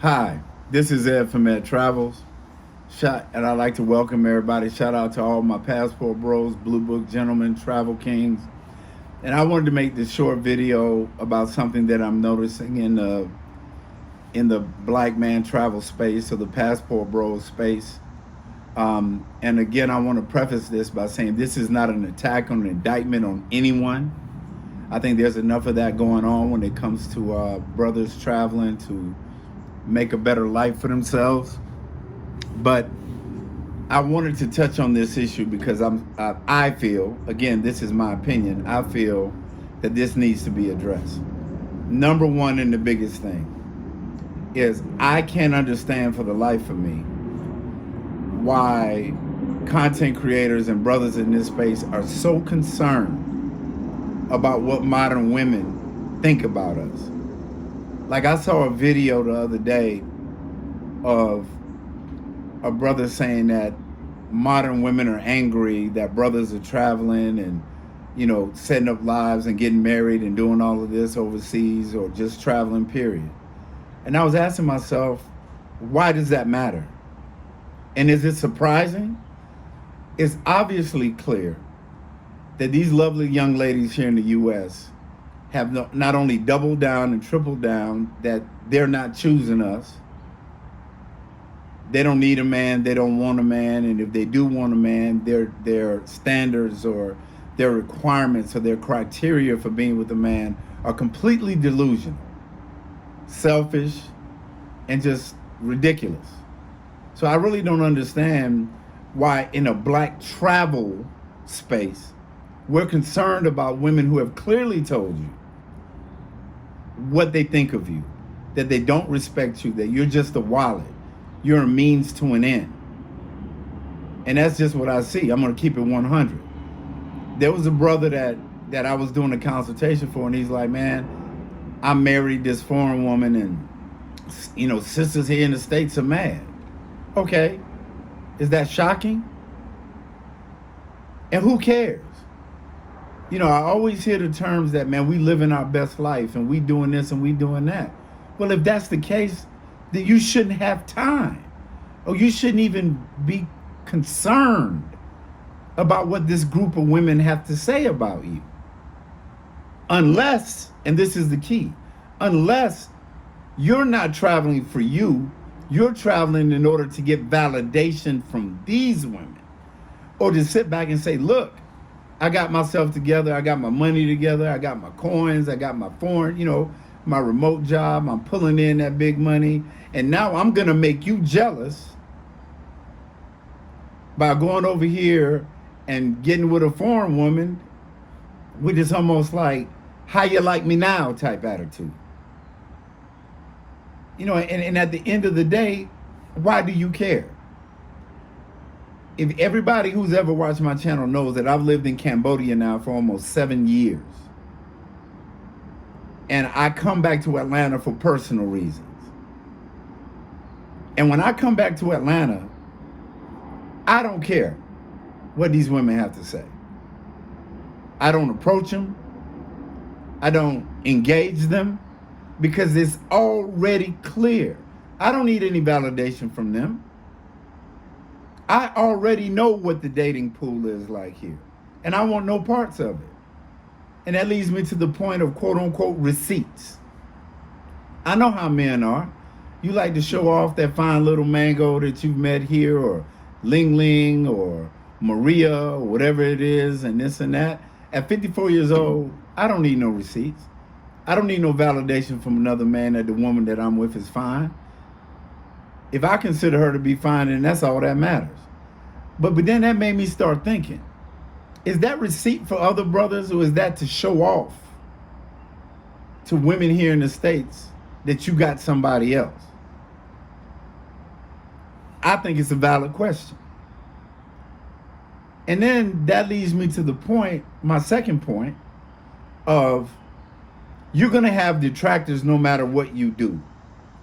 Hi, this is Ed from EDTRAVELS. And I'd like to welcome everybody. Shout out to all my passport bros, blue book gentlemen, travel kings. And I wanted to make this short video about something that I'm noticing in the black man travel space or the passport bro space. And again, I want to preface this by saying this is not an attack or an indictment on anyone. I think there's enough of that going on when it comes to brothers traveling to make a better life for themselves. But I wanted to touch on this issue because I feel, again, this is my opinion, I feel that this needs to be addressed. Number one, and the biggest thing is I can't understand for the life of me why content creators and brothers in this space are so concerned about what modern women think about us. Like, I saw a video the other day of a brother saying that modern women are angry that brothers are traveling and, setting up lives and getting married and doing all of this overseas or just traveling, period. And I was asking myself, why does that matter? And is it surprising? It's obviously clear that these lovely young ladies here in the U.S. have not only doubled down and tripled down that they're not choosing us. They don't need a man, they don't want a man, and if they do want a man, their standards or their requirements or their criteria for being with a man are completely delusional, selfish, and just ridiculous. So I really don't understand why in a black travel space, we're concerned about women who have clearly told you what they think of you, that they don't respect you, that you're just a wallet, you're a means to an end. And that's just what I see. I'm going to keep it 100. There was a brother that I was doing a consultation for, and he's like, man, I married this foreign woman, and sisters here in the States are mad. Okay, is that shocking? And who cares? I always hear the terms that, man, we living our best life and we doing this and we doing that. Well, if that's the case, then you shouldn't have time, or you shouldn't even be concerned about what this group of women have to say about you. Unless, and this is the key, unless you're not traveling for you, you're traveling in order to get validation from these women, or to sit back and say, look, I got myself together, I got my money together, I got my coins, I got my foreign, my remote job, I'm pulling in that big money, and now I'm gonna make you jealous by going over here and getting with a foreign woman with this almost like, how you like me now type attitude. And at the end of the day, why do you care? If everybody who's ever watched my channel knows that I've lived in Cambodia now for almost 7 years. And I come back to Atlanta for personal reasons. And when I come back to Atlanta, I don't care what these women have to say. I don't approach them. I don't engage them because it's already clear. I don't need any validation from them. I already know what the dating pool is like here, and I want no parts of it. And that leads me to the point of quote unquote receipts. I know how men are. You like to show off that fine little mango that you've met here, or Ling Ling, or Maria, or whatever it is, and this and that. At 54 years old, I don't need no receipts. I don't need no validation from another man that the woman that I'm with is fine. If I consider her to be fine, then that's all that matters. But then that made me start thinking, is that receipt for other brothers, or is that to show off to women here in the States that you got somebody else? I think it's a valid question. And then that leads me to the point, my second point, of you're going to have detractors no matter what you do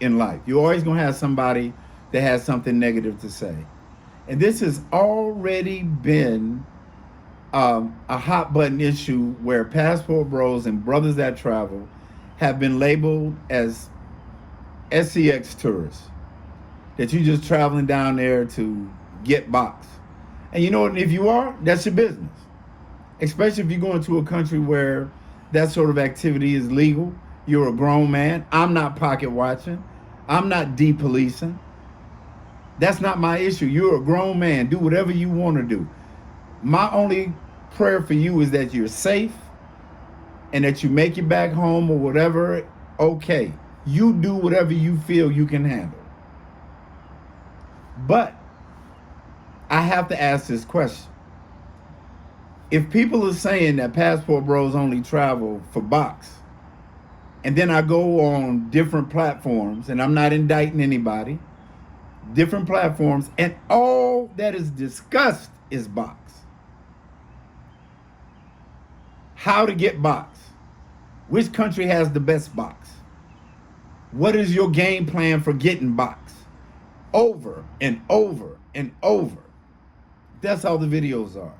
in life. You're always going to have somebody that has something negative to say. And this has already been a hot button issue where passport bros and brothers that travel have been labeled as SCX tourists that you just traveling down there to get box. And you know what, if you are, that's your business. Especially if you go into a country where that sort of activity is legal. You're a grown man. I'm not pocket watching. I'm not de-policing. That's not my issue. You're a grown man. Do whatever you want to do. My only prayer for you is that you're safe and that you make it back home or whatever. Okay. You do whatever you feel you can handle. But I have to ask this question. If people are saying that passport bros only travel for box, and then I go on different platforms, and I'm not indicting anybody, different platforms, and all that is discussed is box. How to get box. Which country has the best box? What is your game plan for getting box? Over and over and over. That's all the videos are.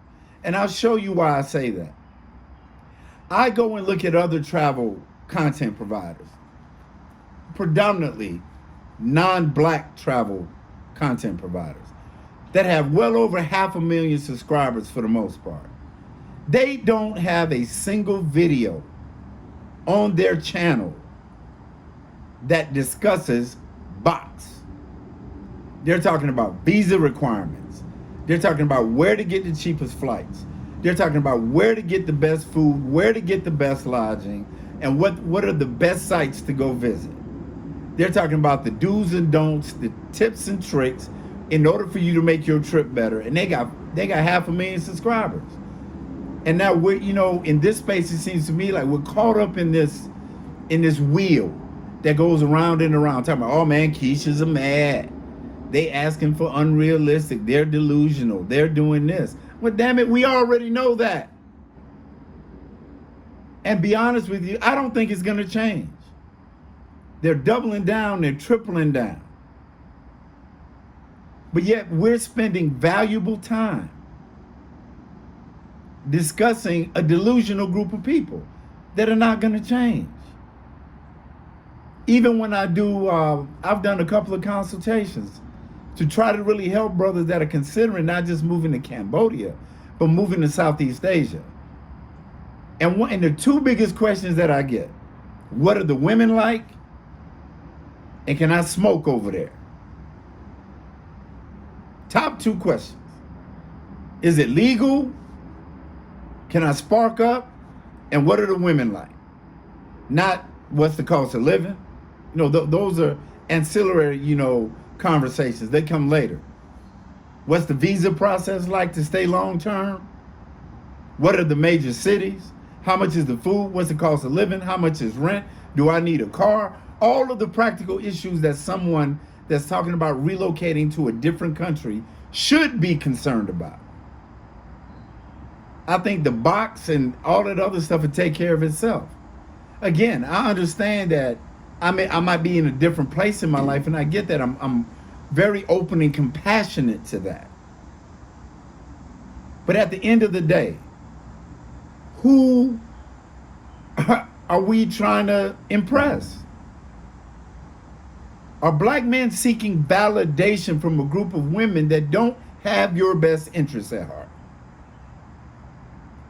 And I'll show you why I say that. I go and look at other travel content providers, predominantly non-black travel content providers that have well over 500,000 subscribers for the most part. They don't have a single video on their channel that discusses box. They're talking about visa requirements. They're talking about where to get the cheapest flights. They're talking about where to get the best food, where to get the best lodging, and what are the best sites to go visit. They're talking about the do's and don'ts, the tips and tricks in order for you to make your trip better. And they got 500,000 subscribers. And now we're, in this space, it seems to me like we're caught up in this wheel that goes around and around, talking about, oh man, Keisha's a mad. They asking for unrealistic. They're delusional. They're doing this. Well, damn it, we already know that. And be honest with you, I don't think it's going to change. They're doubling down. They're tripling down. But yet we're spending valuable time discussing a delusional group of people that are not going to change. Even when I do, I've done a couple of consultations to try to really help brothers that are considering not just moving to Cambodia, but moving to Southeast Asia. And the two biggest questions that I get, what are the women like? And can I smoke over there? Top two questions. Is it legal? Can I spark up? And what are the women like? Not what's the cost of living. Those are ancillary, conversations. They come later. What's the visa process like to stay long term? What are the major cities? How much is the food? What's the cost of living? How much is rent? Do I need a car? All of the practical issues that someone that's talking about relocating to a different country should be concerned about. I think the box and all that other stuff would take care of itself. Again, I understand that I might be in a different place in my life, and I get that. I'm very open and compassionate to that. But at the end of the day, who are we trying to impress? Are black men seeking validation from a group of women that don't have your best interests at heart?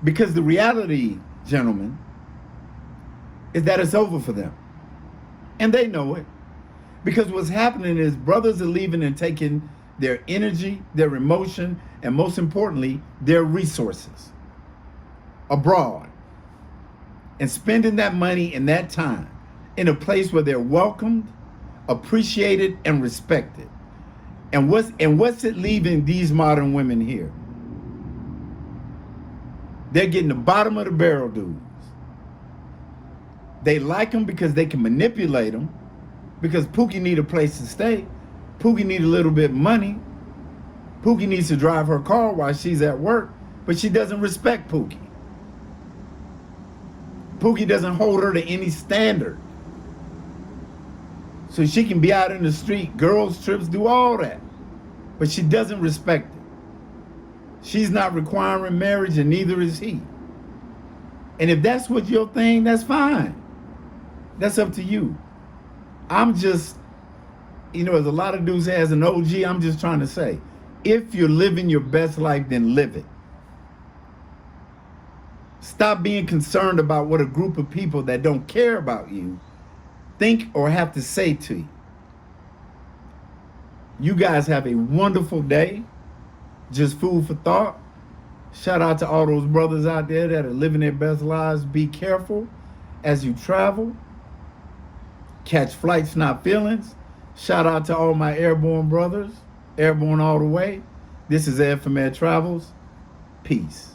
Because the reality, gentlemen, is that it's over for them. And they know it. Because what's happening is brothers are leaving and taking their energy, their emotion, and most importantly, their resources abroad and spending that money and that time in a place where they're welcomed, appreciated, and respected. And what's it leaving these modern women here? They're getting the bottom of the barrel dudes. They like them because they can manipulate them, because Pookie need a place to stay. Pookie need a little bit of money. Pookie needs to drive her car while she's at work, but she doesn't respect Pookie. Pookie doesn't hold her to any standard. So she can be out in the street, girls trips, do all that. But she doesn't respect it. She's not requiring marriage, and neither is he. And if that's what your thing, that's fine. That's up to you. I'm just you know, as a lot of dudes say, as an OG, I'm just trying to say, if you're living your best life, then live it. Stop being concerned about what a group of people that don't care about you think or have to say to you. You guys have a wonderful day. Just food for thought. Shout out to all those brothers out there that are living their best lives. Be careful as you travel. Catch flights, not feelings. Shout out to all my airborne brothers. Airborne all the way. This is Ed from EDTRAVELS. Peace.